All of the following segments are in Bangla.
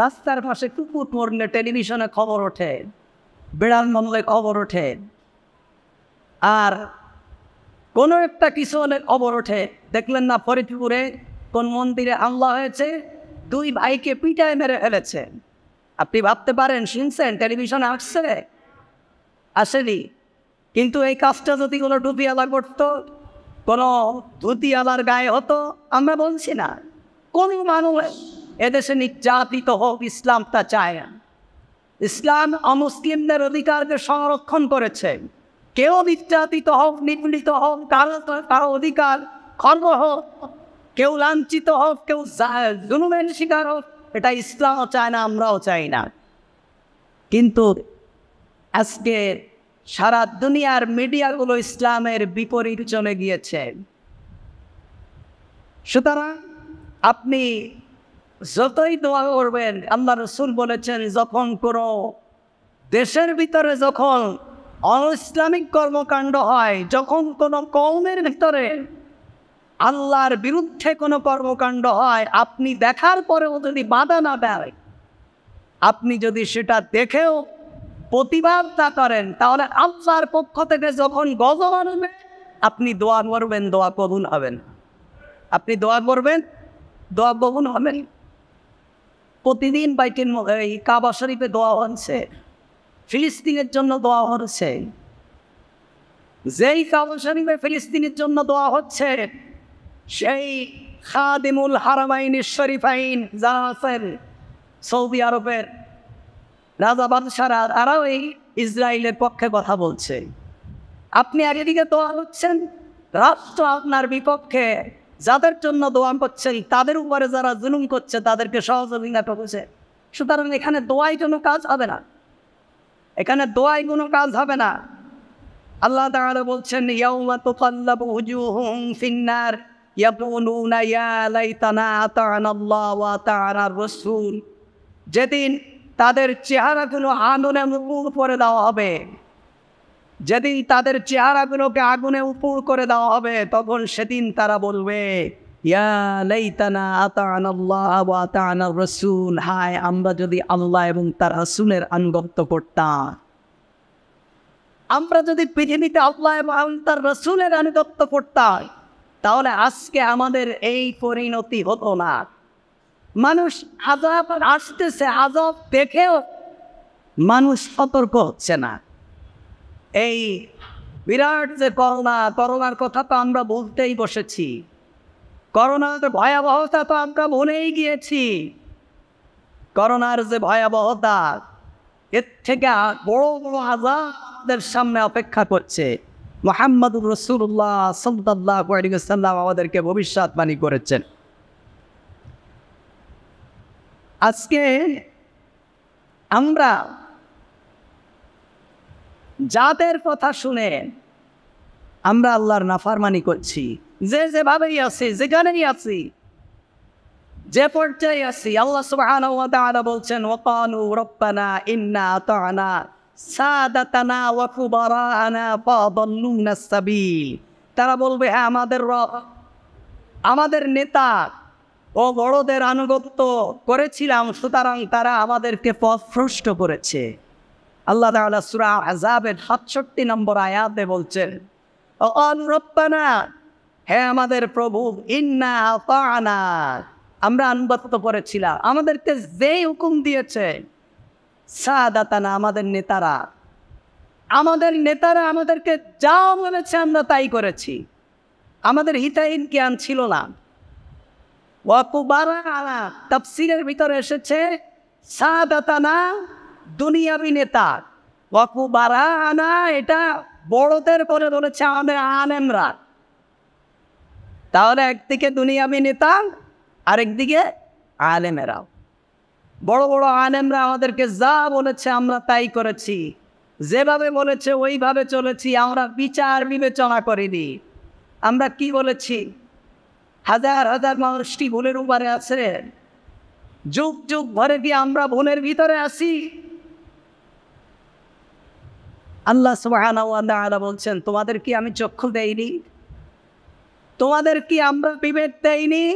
রাস্তার পাশে কুকুর মরলে টেলিভিশনে খবর ওঠে, বিড়াল মরলে খবর ওঠে, আর কোনো একটা কিছু হলে খবর ওঠে। দেখলেন না ফরিদপুরে কোন মন্দিরে হামলা হয়েছে, 2 ভাইকে পিটায় মেরে ফেলেছে। আপনি ভাবতে পারেন, শুনছেন, টেলিভিশনে আসছে? আসেনি। কিন্তু এই কাজটা যদি কোনো টুপিওয়ালা করতো, কোনো ধুতিওয়ালার গায়ে হতো, আমরা বলছি না। কোন মানুষ এদেশে নির্যাতিত হোক, ইসলাম তা চায় না। ইসলাম অমুসলিমদের অধিকারকে সংরক্ষণ করেছে। কেউ নির্যাতিত হোক, নিপীড়িত হোক, কারো অধিকার খর্ব হোক, কেউ লাঞ্ছিত হোক, কেউ জুলুমের শিকার হোক, এটা ইসলামও চায় না, আমরাও চাই না। কিন্তু আজকে সারা দুনিয়ার মিডিয়াগুলো ইসলামের বিপরীত চলে গিয়েছে। সুতরাং আপনি যতই দোয়া করবেন, আল্লাহ রসুল বলেছেন, যখন কোনো দেশের ভিতরে যখন অনইসলামিক কর্মকাণ্ড হয়, যখন কোনো কওমের ভিতরে আল্লাহর বিরুদ্ধে কোনো কর্মকাণ্ড হয়, আপনি দেখার পরেও যদি বাধা না দেয়, আপনি যদি সেটা দেখেও প্রতিবাদ না করেন, তাহলে আল্লাহর পক্ষ থেকে যখন গজব আসবে, আপনি দোয়া করবেন, দোয়া কবুল হবেন। আপনি দোয়া করবেন, দোয়া কবুল হবেন। প্রতিদিন এই কাবা শরীফে দোয়া হচ্ছে, ফিলিস্তিনের জন্য দোয়া হচ্ছে। যেই কাবা শরীফে ফিলিস্তিনের জন্য দোয়া হচ্ছে, সেই খাদিমুল হারামাইন শরীফাইন যারা আছেন সৌদি আরবের রাজা বাদশারা, তারাও এই ইসরায়েলের পক্ষে কথা বলছে। আপনি একদিকে দোয়া হচ্ছেন, রাষ্ট্র আপনার বিপক্ষে যাদের জন্য দোয়া করছেন, তাদের উপরে যারা জুলুম করছে তাদেরকে সহযোগিতা করছে। সুতরাং এখানে দোয়াই কোনো কাজ হবে না, এখানে দোয়াই কোনো কাজ হবে না। আল্লাহ তাআলা বলছেন, ইয়াউমা তুকাল্লাবু উজুহুহুম ফিন্নার ইয়াকুলুনা ইয়া লাইতানা আতা'না আল্লাহ ওয়া আতা'না রাসূল। যেদিন তাদের চেহারাগুলো আগুনে উপুড় করে দেওয়া হবে, যেদিন তাদের চেহারাগুলোকে আগুনে উপুড় করে দেওয়া হবে, তখন সেদিন তারা বলবে, ইয়া লাইতানা আতা'না আল্লাহ ওয়া আতা'না রাসূল, হায় আমরা যদি আল্লাহ এবং তার রাসূলের আনুগত্য করতাম, আমরা যদি পৃথিবীতে আল্লাহ এবং তার রাসূলের আনুগত্য করতাম, তাহলে আজকে আমাদের এই পরিণতি হতো না। মানুষ আযাব আসতেছে, আযাব দেখেও মানুষ সতর্ক হচ্ছে না। এই বিরাট যে করোনার কথা তো আমরা বলতেই বসেছি, করোনার ভয়াবহতা তো আমরা ভুলেই গিয়েছি। করোনার যে ভয়াবহতা, এর থেকে বড় বড় আযাবের সামনে অপেক্ষা করছে। মুহাম্মদুর রাসূলুল্লাহ সাল্লাল্লাহু আলাইহি ওয়াসাল্লাম আমাদেরকে ভবিষ্যৎবাণী করেছেন। আজকে আমরা যাদের কথা শুনে আমরা আল্লাহর নাফরমানি করছি, যেভাবেই আছি, যেখানেই আছি, যে পর্যায়ে আছি, আল্লাহ সুবহানাহু ওয়া তাআলা বলছেন, ওয়াকালু রব্বানা ইন্না আতা'না সাদাতানা ওয়া কুবারানা ফাদাল্লুনা সাবিল। তারা বলবে, হ্যাঁ আমাদের রব, আমাদের নেতা ও বড়দের আনুগত্য করেছিলাম, সুতরাং তারা আমাদেরকে পথভ্রষ্ট করেছে। আল্লাহ তাআলা সূরা আহজাবের 67 নম্বর আয়াতে বলছেন, ওয়াকালু রব্বানা, হ্যাঁ আমাদের প্রভু, ইন্না আতা'না, আমরা আনুগত্য করেছিলাম, আমাদেরকে যেই হুকুম দিয়েছে, সাদাতানা, আমাদের নেতারা আমাদেরকে যা বলেছে আমরা তাই করেছি, আমাদের হিতাহিত জ্ঞান ছিল না। ওয়াকুবারানা, তাফসীরের ভিতরে এসেছে সাদাতানা দুনিয়াবি নেতা, ওয়াকুবারানা এটা বড়দের করে বলেছে আমাদের আলেমরা। তাহলে একদিকে দুনিয়াবি নেতা, আরেকদিকে আলেমেরাও। বড় বড় আলেমরা আমাদেরকে যা বলেছে আমরা তাই করেছি, যেভাবে বলেছে ওইভাবে চলেছি, আমরা বিচার বিবেচনা করিনি। আমরা কি বলেছি? হাজার হাজার মানুষটি ভুলের উপরে আছে, যুগ যুগ ভরে কি আমরা ভুলের ভিতরে আছি? আল্লাহ সুবহানাহু ওয়া তাআলা বলছেন, তোমাদের কি আমি চক্ষু দেইনি? তোমাদের কি আমরা বিবেক দেইনি?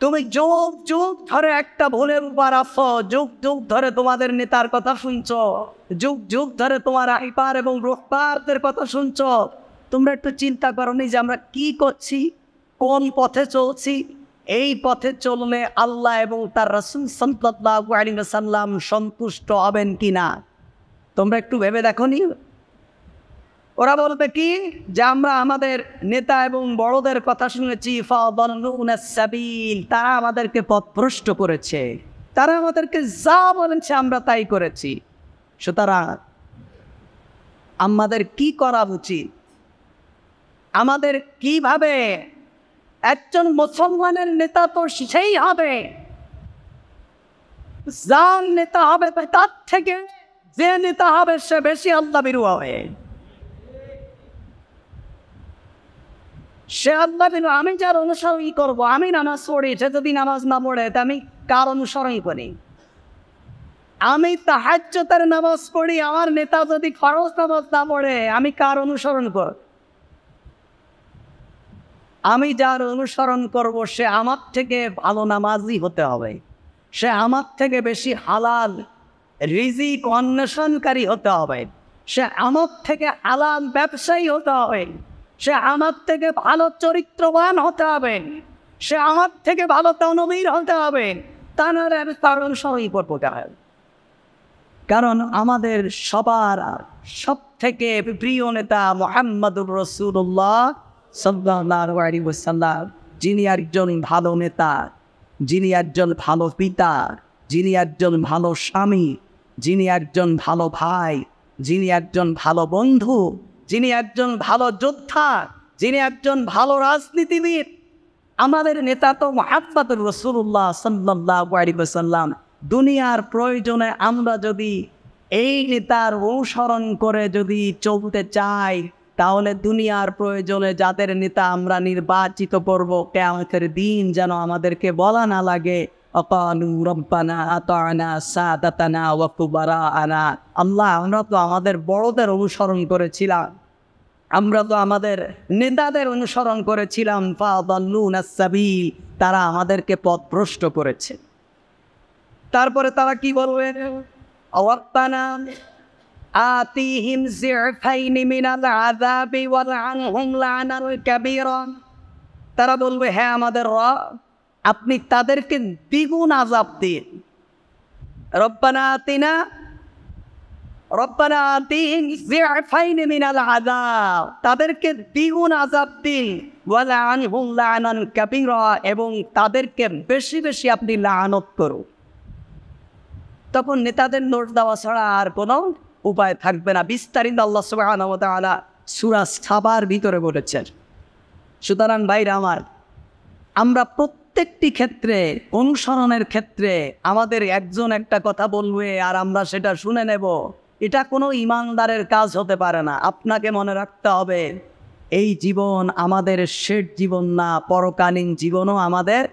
তুমি যুগ যুগ ধরে একটা ভুলের উপর আছো, যুগ যুগ ধরে তোমাদের নেতার কথা শুনছো, যুগ যুগ ধরে তোমার আইপার এবং রোহবারদের কথা শুনছো। তোমরা একটু চিন্তা করোনি যে আমরা কি করছি, কোন পথে চলছি? এই পথে চললে আল্লাহ এবং তার রাসূল সাল্লাল্লাহু আলাইহি ওয়াসাল্লাম সন্তুষ্ট হবেন কিনা তোমরা একটু ভেবে দেখোনি। ওরা বলবে কি যে আমরা আমাদের নেতা এবং বড়দের কথা শুনেছি, ফাদাল্লুনা সাবিল, তারা আমাদেরকে পথভ্রষ্ট করেছে, তারা আমাদেরকে যা বলেছে আমরা তাই করেছি। সুতরাং আমাদের কি করা উচিত? আমাদের কিভাবে, একজন মুসলমানের নেতা তো সেই হবে যার নেতা হবে তার থেকে যে নেতা হবে সে বেশি আল্লাহ ভীরু হবে। সে আল্লাহ ভীরু। আমি যার অনুসরণ করবো, আমি নামাজ পড়ি, সে যদি নামাজ না পড়ে তা আমি কার অনুসরণ করি? আমি তাহাজ্জুদের নামাজ পড়ি, আমার নেতা যদি ফরজ নামাজ না পড়ে আমি কার অনুসরণ করব? আমি যার অনুসরণ করব সে আমার থেকে ভালো নামাজি হতে হবে, সে আমার থেকে বেশি হালাল রিজিক অন্বেষণকারী হতে হবে, সে আমার থেকে হালাল ব্যবসায়ী হতে হবে, সে আমার থেকে ভালো চরিত্রবান হতে হবে, সে আমার থেকে ভালো তনবীর হতে হবে। তা নাহলে আমি তার অনুসরণই করবো। কারণ আমাদের সবার সব থেকে প্রিয় নেতা মুহাম্মদুর রাসূলুল্লাহ সাল্লাল্লাহু আলাইহি ওয়াসাল্লাম, যিনি একজন ভালো নেতা, যিনি একজন ভালো পিতা, যিনি একজন ভালো স্বামী, যিনি একজন ভালো ভাই, যিনি একজন ভালো বন্ধু, যিনি একজন ভালো যোদ্ধা, যিনি একজন ভালো রাজনীতিবিদ। আমাদের নেতা তো মুহাম্মদুর রাসূলুল্লাহ সাল্লাল্লাহু আলাইহি ওয়াসাল্লাম। দুনিয়ার প্রয়োজনে আমরা যদি এই নেতার অনুসরণ করে যদি চলতে চাই, তাহলে দুনিয়ার প্রয়োজনে যাদের নেতা আমরা নির্বাচিত করব, কিয়ামতের দিন যেন আমাদেরকে বলা না লাগে আকালু রব্বানা আতানা সাদাতানা ওয়া কুবারানা। আল্লাহ, আমরা তো আমাদের বড়দের অনুসরণ করেছিলাম, আমরা তো আমাদের নেতাদের অনুসরণ করেছিলাম, ফাদাল্লুনা সাবিল, তারা আমাদেরকে পথভ্রষ্ট করেছে। তারপরে তারা কি বলবে? রব্বানা আতিহিম যিফাইনি মিনাল আযাবি ওয়ালআনহুম লা'নান কাবীরা। তারা বলবে, হ্যাঁ আমাদের রব, আপনি তাদেরকে দ্বিগুণ আযাব দিন। রব্বানা আতিহিম যিফাইনি মিনাল আযাব, তাদেরকে দ্বিগুণ আযাব দিন। ওয়ালআনহুম লা'নান কাবীরা, এবং তাদেরকে বেশি বেশি আপনি লানত করুন। তখন নেতাদের নোট দেওয়া ছাড়া আর কোনো উপায় থাকবে না। বিস্তারিত আল্লাহ সুবহানাহু ওয়া তাআলা সূরা সাবার ভিতরে বলেছেন। সুতরাং ভাইরা আমার, আমরা প্রত্যেকটি ক্ষেত্রে, অনুসরণের ক্ষেত্রে আমাদের একজন একটা কথা বলবে আর আমরা সেটা শুনে নেব, এটা কোনো ইমানদারের কাজ হতে পারে না। আপনাকে মনে রাখতে হবে, এই জীবন আমাদের শেষ জীবন না, পরকালীন জীবনও আমাদের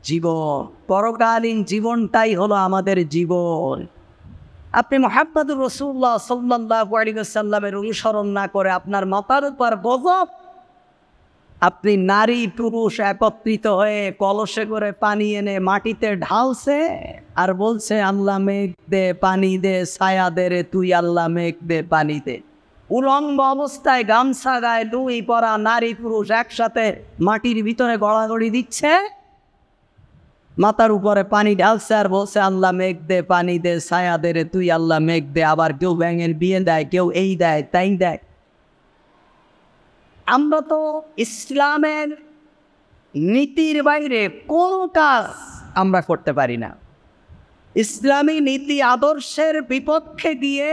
জীবন। পরকালীন জীবনটাই হলো আমাদের জীবন। আপনি মুহাম্মদুর রাসূলুল্লাহ সাল্লাল্লাহু আলাইহি ওয়াসাল্লামের অনুসরণ না করে আপনার মাথার উপর গজব। আপনি নারী পুরুষ একত্রিত হয়ে কলসে করে পানি এনে মাটিতে ঢালছে আর বলছে আল্লাহ মেঘ দে, পানি দে, ছায়া দে রে তুই আল্লাহ মেঘ দে, পানি দে। উলঙ্গ অবস্থায় গামছা গায়ে লুঙ্গি পরা নারী পুরুষ একসাথে মাটির ভিতরে গড়াগড়ি দিচ্ছে, মাথার উপরে পানি ঢালছে আর বলছে আল্লাহ মেঘ দে, পানি দে, ছায়া দে রে তুই আল্লাহ মেঘ দে। আবার কেউ ব্যাঙের বিয়ে দেয়, কেউ এই দেয় তাই দেয়। আমরা তো ইসলামের নীতির বাইরে কোনো কাজ আমরা করতে পারি না। ইসলামী নীতি আদর্শের বিপক্ষে গিয়ে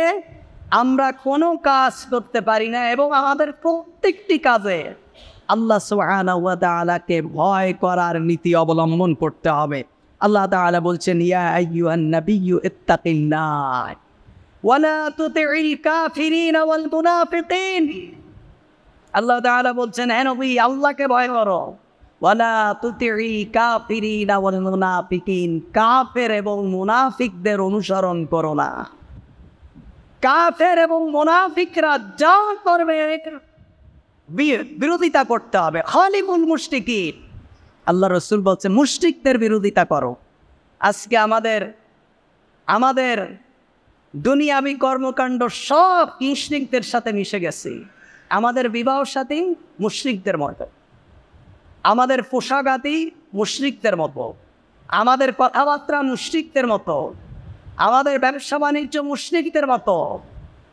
আমরা কোনো কাজ করতে পারি না, এবং আমাদের প্রত্যেকটি কাজে আল্লাহ সুবহানাহু ওয়া তাআলাকে ভয় করার নীতি অবলম্বন করতে হবে। আল্লাহ তাআলা বলছেন, ইয়া আইয়ুহান নাবিয়্যু ইত্তাকিল্লাহ ওয়া লা তুতি'ল কাফিরিনা ওয়াল মুনাফিকিন। আল্লাহ তাআলা বলছেন, হে নবী, আল্লাহকে ভয় করো। ওয়া লা তুতি'ল কাফিরিনা ওয়াল মুনাফিকিন, কাফের এবং মুনাফিকদের অনুসরণ করো না। কাফের এবং মুনাফিকরা যা করবে বিরোধিতা করতে হবে। খালিফুল মুশরিকিন, আল্লাহ রসুল বলছে মুশরিকদের বিরোধিতা করো। আজকে আমাদের দুনিয়াবি কর্মকাণ্ড সব মুশরিকদের সাথে মিশে গেছে। আমাদের বিবাহ সাথী মুশরিকদের মতো, আমাদের পোশাকাতি মুশরিকদের মতো, আমাদের কথাবার্তা মুশরিকদের মতো, আমাদের ব্যবসা বাণিজ্য মুশরিকদের মতো,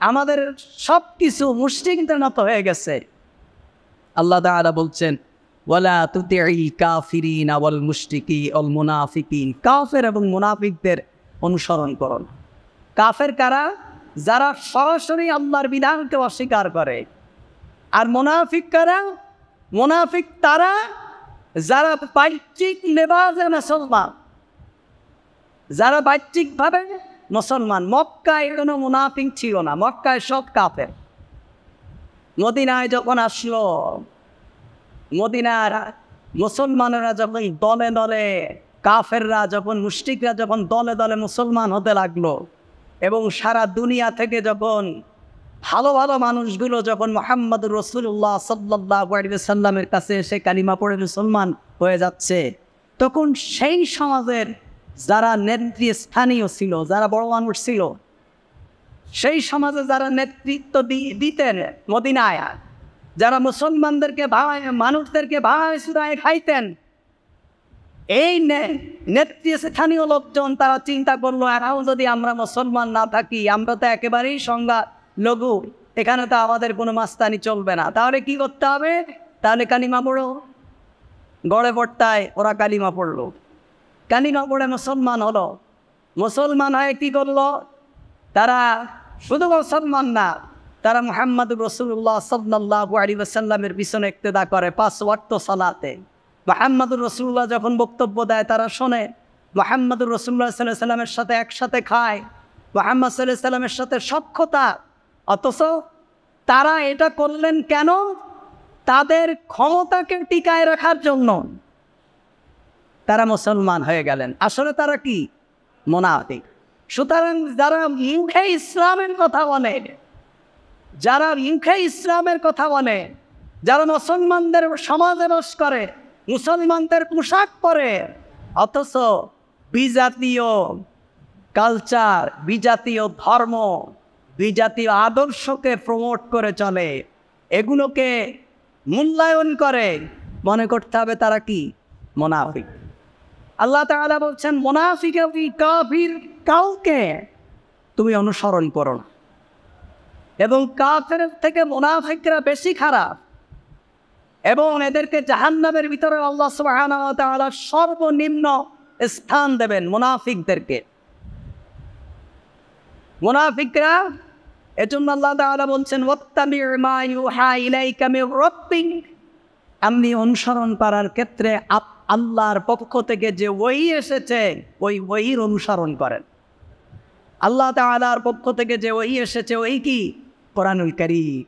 আমাদের সব কিছু মুশরিকদের মতো হয়ে গেছে। আল্লাহ তাআলা বলছেন ওয়ালা তুতি'ল কাফিরিনা ওয়াল মুশরিকি ওয়াল মুনাফিকিন, কাফের এবং মুনাফিকদের অনুসরণ করুন। কাফের কারা? যারা সরাসরি আল্লাহর বিধানকে অস্বীকার করে। আর মুনাফিক কারা? মুনাফিক তারা যারা বাহ্যিক লেবাসে মুসলমান, যারা বাহ্যিকভাবে মুসলমান। মক্কায় কোনো মুনাফিক ছিল না, মক্কায় সব কাফের। মদিনায় যখন আসলো, মদিনার মুসলমানেরা যখন দলে দলে, কাফেররা যখন, মুশরিকরা যখন দলে দলে মুসলমান হতে লাগলো, এবং সারা দুনিয়া থেকে যখন ভালো ভালো মানুষগুলো যখন মুহাম্মদুর রাসূলুল্লাহ সাল্লাল্লাহু আলাইহি ওয়াসাল্লামের কাছে এসে কালিমা পড়ে মুসলমান হয়ে যাচ্ছে, তখন সেই সমাজের যারা নেতৃস্থানীয় ছিল, যারা বড় মানুষ ছিল, সেই সমাজে যারা নেতৃত্ব দিতেন মদিনায়, যারা মুসলমানদেরকে মানুষদেরকে ভাই সুরায় খাইতেন, এই নেতৃস্থানীয় লোকজন তারা চিন্তা করলো, এখন যদি আমরা মুসলমান না থাকি, আমরা তো একেবারেই সংজ্ঞা লঘু, এখানে তো আমাদের কোনো মাস্তানি চলবে না। তাহলে কি করতে হবে? তাহলে কালিমা পড়ো। গড়ে পড়তায় ওরা কালিমা পড়লো, কালিমা পড়ে মুসলমান হলো। মুসলমান হয়ে কী করলো? তারা শুধু মুসলমান না, তারা মুহাম্মদুর রাসূলুল্লাহ সাল্লাল্লাহু আলাইহি ওয়াসাল্লামের পিছনে ইক্তেদা করে 5 ওয়াক্ত সালাতে। মুহাম্মদুর রাসূলুল্লাহ যখন বক্তব্য দেয় তারা শোনে, মুহাম্মদুর রাসূলুল্লাহ সাল্লাল্লাহু আলাইহি ওয়াসাল্লামের সাথে একসাথে খায়, মুহাম্মদ সাল্লাল্লাহু আলাইহি ওয়াসাল্লামের সাথে সখ্যতা। অথচ তারা এটা করলেন কেন? তাদের ক্ষমতাকে টিকায় রাখার জন্য তারা মুসলমান হয়ে গেলেন। আসলে তারা কি? মুনাফিক। সুতরাং যারা মুখে ইসলামের কথা বলে, যারা মুখে ইসলামের কথা বলে, যারা মুসলমানদের সমাজে বাস করে, মুসলমানদের পোশাক পরে, অথচ বিজাতীয় কালচার, বিজাতীয় ধর্ম, বিজাতীয় আদর্শকে প্রমোট করে চলে, এগুলোকে মূল্যায়ন করে, মনে করতে হবে তারা কি? মুনাফিক। আল্লাহ তাআলা বলছেন মুনাফিক কাফির কাউকে তুমি অনুসরণ করো না, এবং কাফের থেকে মুনাফিকরা বেশি খারাপ, এবং এদেরকে জাহান্নামের ভিতরে আল্লাহ সুবহানাহু ওয়া তাআলা সর্বনিম্ন স্থান দেবেন মুনাফিকদেরকে। মুনাফিকরা, এজন্য আল্লাহ তাআলা বলছেন ওয়াত্তাবি' মা ইউহা ইলাইকা মির রাব্বিক, আপনি অনুসরণ করার ক্ষেত্রে আল্লাহর পক্ষ থেকে যে ওহী এসেছে ওই ওহীর অনুসরণ করেন। আল্লাহ তাআলার পক্ষ থেকে যে ওহী এসেছে ওই কি? কোরআনুল কারীম।